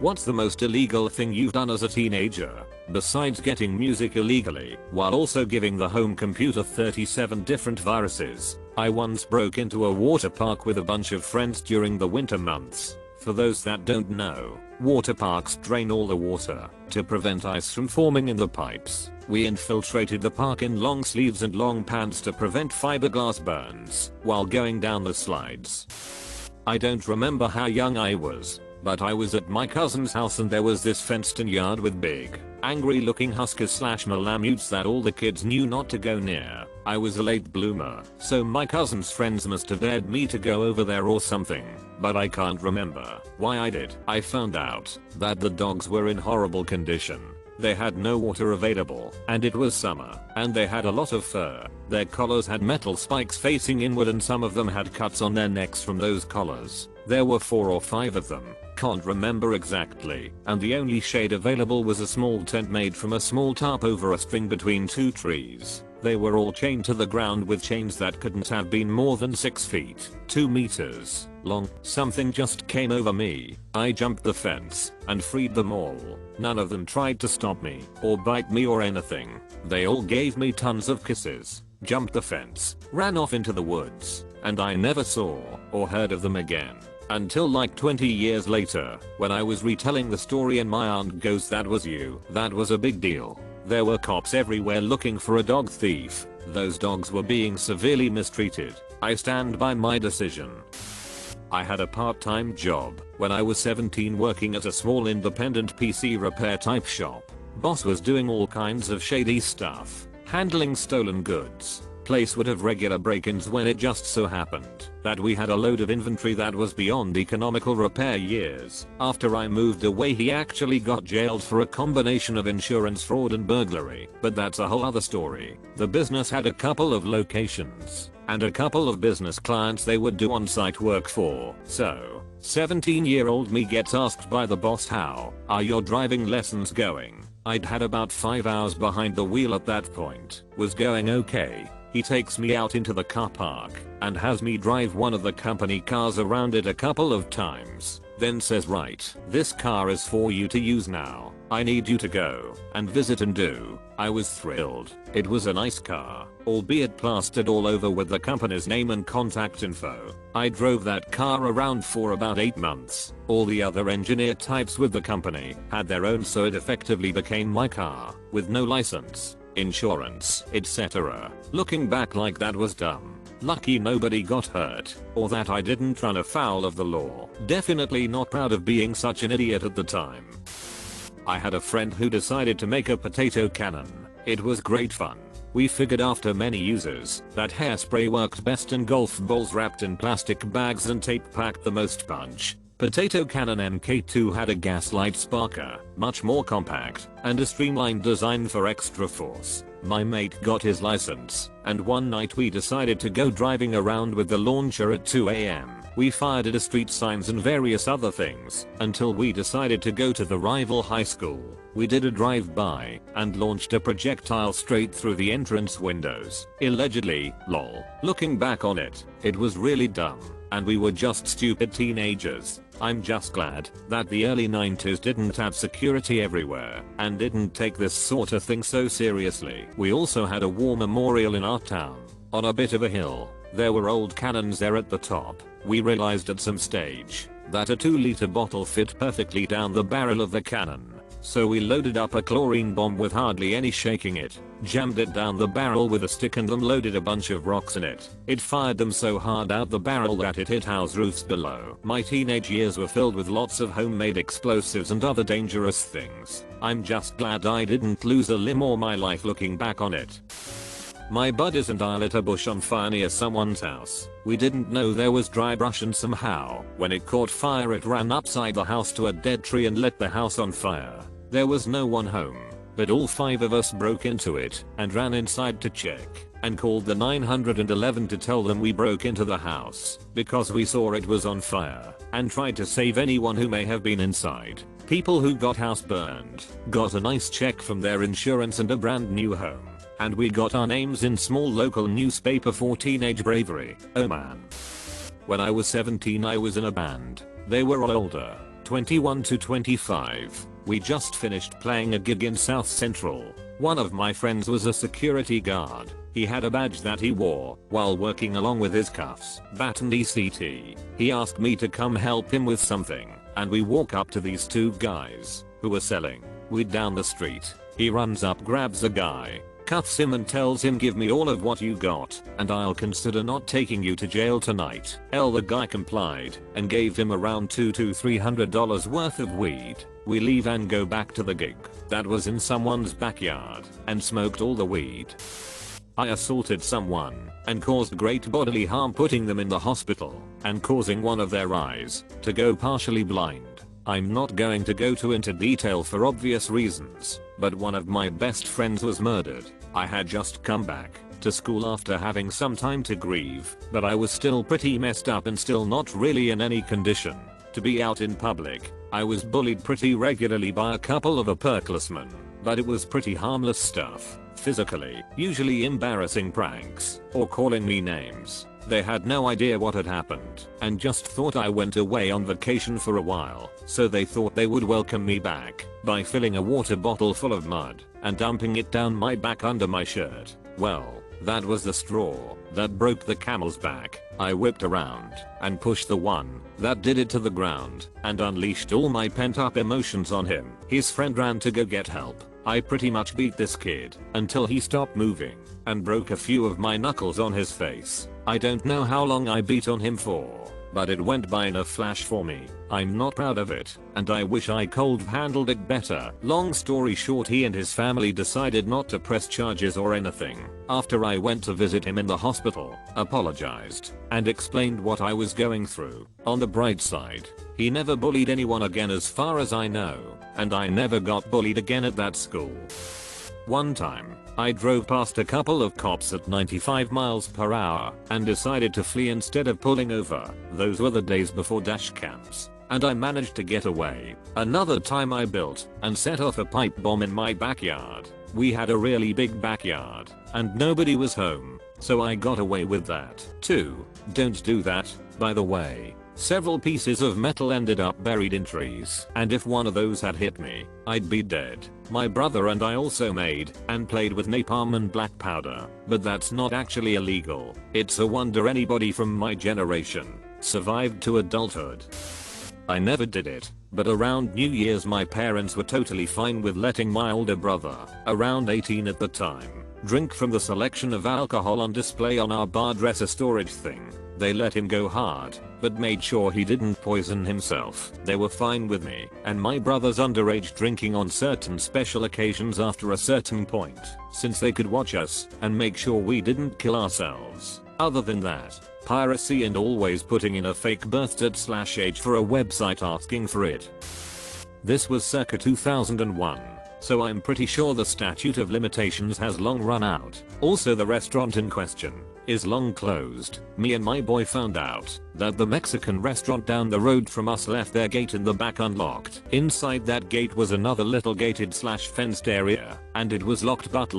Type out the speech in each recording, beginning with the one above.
What's the most illegal thing you've done as a teenager, besides getting music illegally, while also giving the home computer 37 different viruses? I once broke into a water park with a bunch of friends during the winter months. For those that don't know, water parks drain all the water to prevent ice from forming in the pipes. We infiltrated the park in long sleeves and long pants to prevent fiberglass burns while going down the slides. I don't remember how young I was, but I was at my cousin's house and there was this fenced-in yard with big, angry-looking huskers/malamutes that all the kids knew not to go near. I was a late bloomer, so my cousin's friends must have dared me to go over there or something, but I can't remember why I did. I found out that the dogs were in horrible condition. They had no water available, and it was summer, and they had a lot of fur. Their collars had metal spikes facing inward and some of them had cuts on their necks from those collars. There were 4 or 5 of them, can't remember exactly, and the only shade available was a small tent made from a small tarp over a string between 2 trees. They were all chained to the ground with chains that couldn't have been more than 6 feet, 2 meters, long. Something just came over me. I jumped the fence and freed them all. None of them tried to stop me or bite me or anything. They all gave me tons of kisses, jumped the fence, ran off into the woods, and I never saw or heard of them again. Until like 20 years later, when I was retelling the story and my aunt goes, "That was you." That was a big deal. There were cops everywhere looking for a dog thief. Those dogs were being severely mistreated. I stand by my decision. I had a part-time job when I was 17 working at a small independent PC repair type shop. Boss was doing all kinds of shady stuff, handling stolen goods. Place would have regular break-ins when it just so happened that we had a load of inventory that was beyond economical repair years. After I moved away, he actually got jailed for a combination of insurance fraud and burglary, but that's a whole other story. The business had a couple of locations and a couple of business clients they would do on-site work for. So, 17-year-old me gets asked by the boss, "How are your driving lessons going?" I'd had about 5 hours behind the wheel at that point. Was going okay. He takes me out into the car park and has me drive one of the company cars around it a couple of times. Then says, "Right, this car is for you to use now. I need you to go and visit and do." I was thrilled. It was a nice car, albeit plastered all over with the company's name and contact info. I drove that car around for about 8 months. All the other engineer types with the company had their own, so it effectively became my car, with no license, insurance, etc. Looking back, like, that was dumb. Lucky nobody got hurt, or that I didn't run afoul of the law. Definitely not proud of being such an idiot at the time. I had a friend who decided to make a potato cannon. It was great fun. We figured after many uses that hairspray worked best and golf balls wrapped in plastic bags and tape packed the most punch. Potato Cannon MK2 had a gaslight sparker, much more compact, and a streamlined design for extra force. My mate got his license, and one night we decided to go driving around with the launcher at 2 AM. We fired at street signs and various other things until we decided to go to the rival high school. We did a drive-by and launched a projectile straight through the entrance windows. Allegedly, lol. Looking back on it, it was really dumb, and we were just stupid teenagers. I'm just glad that the early 90s didn't have security everywhere and didn't take this sort of thing so seriously. We also had a war memorial in our town, on a bit of a hill. There were old cannons there at the top. We realized at some stage that a 2-liter bottle fit perfectly down the barrel of the cannon. So we loaded up a chlorine bomb with hardly any shaking it, jammed it down the barrel with a stick and unloaded a bunch of rocks in it. It fired them so hard out the barrel that it hit house roofs below. My teenage years were filled with lots of homemade explosives and other dangerous things. I'm just glad I didn't lose a limb or my life looking back on it. My buddies and I lit a bush on fire near someone's house. We didn't know there was dry brush, and somehow, when it caught fire, it ran upside the house to a dead tree and lit the house on fire. There was no one home, but all 5 of us broke into it and ran inside to check and called the 911 to tell them we broke into the house because we saw it was on fire and tried to save anyone who may have been inside. People who got house burned got a nice check from their insurance and a brand new home. And we got our names in small local newspaper for teenage bravery. Oh man. When I was 17 I was in a band. They were all older. 21 to 25. We just finished playing a gig in South Central. One of my friends was a security guard. He had a badge that he wore while working along with his cuffs, bat and ECT. He asked me to come help him with something, and we walk up to these two guys who were selling weed down the street. He runs up, grabs a guy, cuffs him and tells him, "Give me all of what you got and I'll consider not taking you to jail tonight." The guy complied and gave him around $200 to $300 worth of weed. We leave and go back to the gig that was in someone's backyard and smoked all the weed. I assaulted someone and caused great bodily harm, putting them in the hospital and causing one of their eyes to go partially blind. I'm not going to go into detail for obvious reasons, but one of my best friends was murdered. I had just come back to school after having some time to grieve, but I was still pretty messed up and still not really in any condition to be out in public. I was bullied pretty regularly by a couple of upperclassmen, but it was pretty harmless stuff. Physically, usually embarrassing pranks or calling me names. They had no idea what had happened and just thought I went away on vacation for a while, so they thought they would welcome me back by filling a water bottle full of mud and dumping it down my back under my shirt. Well, that was the straw that broke the camel's back. I whipped around and pushed the one that did it to the ground and unleashed all my pent-up emotions on him. His friend ran to go get help. I pretty much beat this kid until he stopped moving and broke a few of my knuckles on his face. I don't know how long I beat on him for, but it went by in a flash for me. I'm not proud of it, and I wish I could have handled it better. Long story short, he and his family decided not to press charges or anything. After I went to visit him in the hospital, apologized, and explained what I was going through. On the bright side, he never bullied anyone again as far as I know, and I never got bullied again at that school. One time, I drove past a couple of cops at 95 miles per hour and decided to flee instead of pulling over. Those were the days before dash cams, and I managed to get away. Another time I built and set off a pipe bomb in my backyard. We had a really big backyard and nobody was home, so I got away with that too. Don't do that, by the way. Several pieces of metal ended up buried in trees, and if one of those had hit me, I'd be dead. My brother and I also made and played with napalm and black powder, but that's not actually illegal. It's a wonder anybody from my generation survived to adulthood. I never did it, but around New Year's my parents were totally fine with letting my older brother, around 18 at the time, drink from the selection of alcohol on display on our bar dresser storage thing. They let him go hard, but made sure he didn't poison himself. They were fine with me and my brother's underage drinking on certain special occasions after a certain point, since they could watch us and make sure we didn't kill ourselves. Other than that, piracy and always putting in a fake birth date / age for a website asking for it. This was circa 2001. So I'm pretty sure the statute of limitations has long run out. Also, the restaurant in question is long closed. Me and my boy found out that the Mexican restaurant down the road from us left their gate in the back unlocked. Inside that gate was another little gated / fenced area, and it was locked, but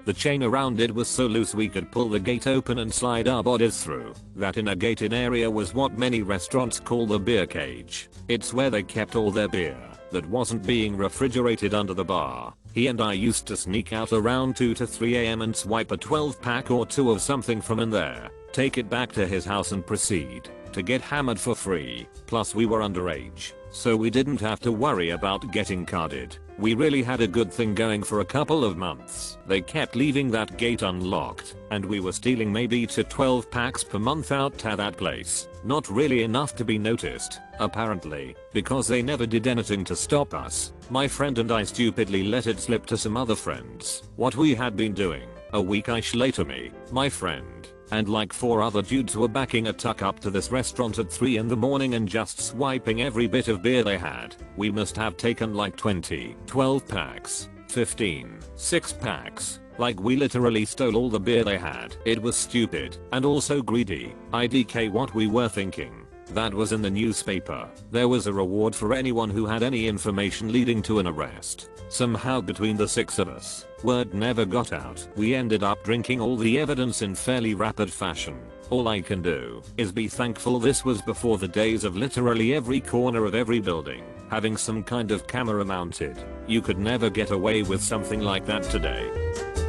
the chain around it was so loose we could pull the gate open and slide our bodies through. That in a gated area was what many restaurants call the beer cage. It's where they kept all their beer that wasn't being refrigerated under the bar. He and I used to sneak out around 2 to 3 AM and swipe a 12 pack or 2 of something from in there, take it back to his house and proceed to get hammered for free. Plus we were underage, so we didn't have to worry about getting carded. We really had a good thing going for a couple of months. They kept leaving that gate unlocked, and we were stealing maybe to 12 packs per month out to that place. Not really enough to be noticed, apparently, because they never did anything to stop us. My friend and I stupidly let it slip to some other friends what we had been doing. A week-ish later, me, my friend, and like 4 other dudes were backing a tuck up to this restaurant at 3 in the morning and just swiping every bit of beer they had. We must have taken like 20, 12 packs, 15, 6 packs. Like we literally stole all the beer they had. It was stupid and also greedy. IDK what we were thinking. That was in the newspaper. There was a reward for anyone who had any information leading to an arrest. Somehow between the 6 of us, word never got out. We ended up drinking all the evidence in fairly rapid fashion. All I can do is be thankful this was before the days of literally every corner of every building having some kind of camera mounted. You could never get away with something like that today.